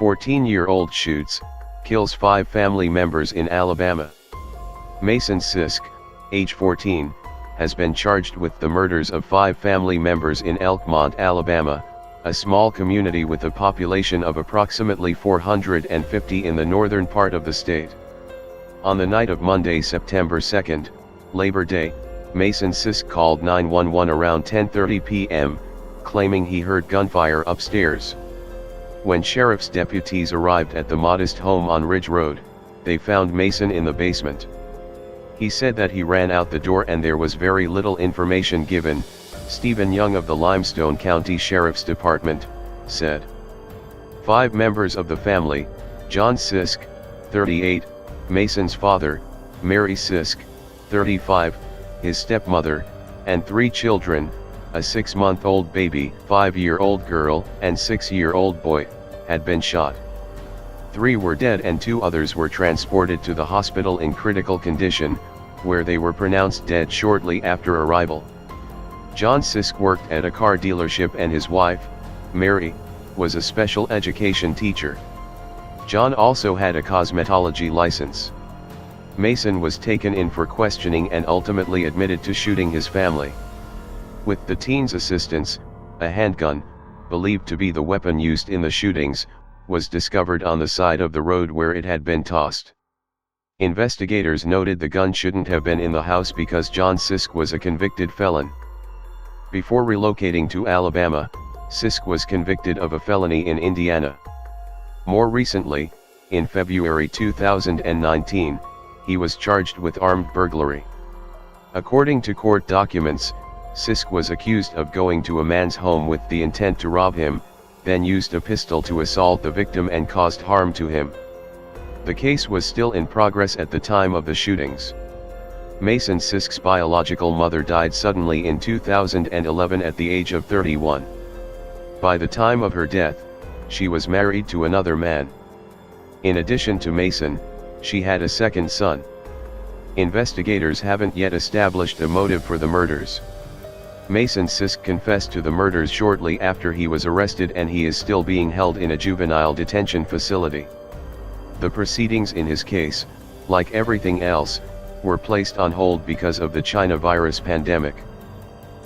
14-year-old shoots, kills 5 family members in Alabama. Mason Sisk, age 14, has been charged with the murders of 5 family members in Elkmont, Alabama, a small community with a population of approximately 450 in the northern part of the state. On the night of Monday, September 2nd, Labor Day, Mason Sisk called 911 around 10:30 p.m., claiming he heard gunfire upstairs. When sheriff's deputies arrived at the modest home on Ridge Road, they found Mason in the basement. He said that he ran out the door and there was very little information given, Stephen Young of the Limestone County Sheriff's Department said. 5 members of the family, John Sisk, 38, Mason's father, Mary Sisk, 35, his stepmother, and 3 children, a 6-month-old baby, 5-year-old girl, and 6-year-old boy, had been shot. 3 were dead and 2 others were transported to the hospital in critical condition, where they were pronounced dead shortly after arrival. John Sisk worked at a car dealership and his wife, Mary, was a special education teacher. John also had a cosmetology license. Mason was taken in for questioning and ultimately admitted to shooting his family. With the teen's assistance, a handgun, believed to be the weapon used in the shootings, was discovered on the side of the road where it had been tossed. Investigators noted the gun shouldn't have been in the house because John Sisk was a convicted felon. Before relocating to Alabama, Sisk was convicted of a felony in Indiana. More recently, in February 2019, he was charged with armed burglary. According to court documents, Sisk was accused of going to a man's home with the intent to rob him, then used a pistol to assault the victim and caused harm to him. The case was still in progress at the time of the shootings. Mason Sisk's biological mother died suddenly in 2011 at the age of 31. By the time of her death, she was married to another man. In addition to Mason, she had a second son. Investigators haven't yet established a motive for the murders. Mason Sisk confessed to the murders shortly after he was arrested and he is still being held in a juvenile detention facility. The proceedings in his case, like everything else, were placed on hold because of the China virus pandemic.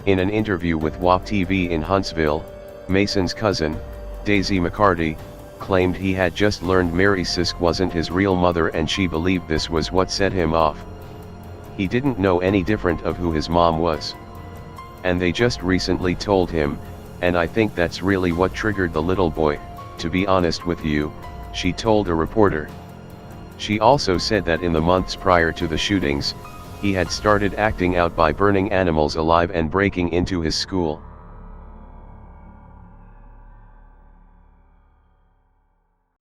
In an interview with WAP TV in Huntsville, Mason's cousin, Daisy McCarty, claimed he had just learned Mary Sisk wasn't his real mother and she believed this was what set him off. He didn't know any different of who his mom was. And they just recently told him, and I think that's really what triggered the little boy, to be honest with you, she told a reporter. She also said that in the months prior to the shootings, he had started acting out by burning animals alive and breaking into his school.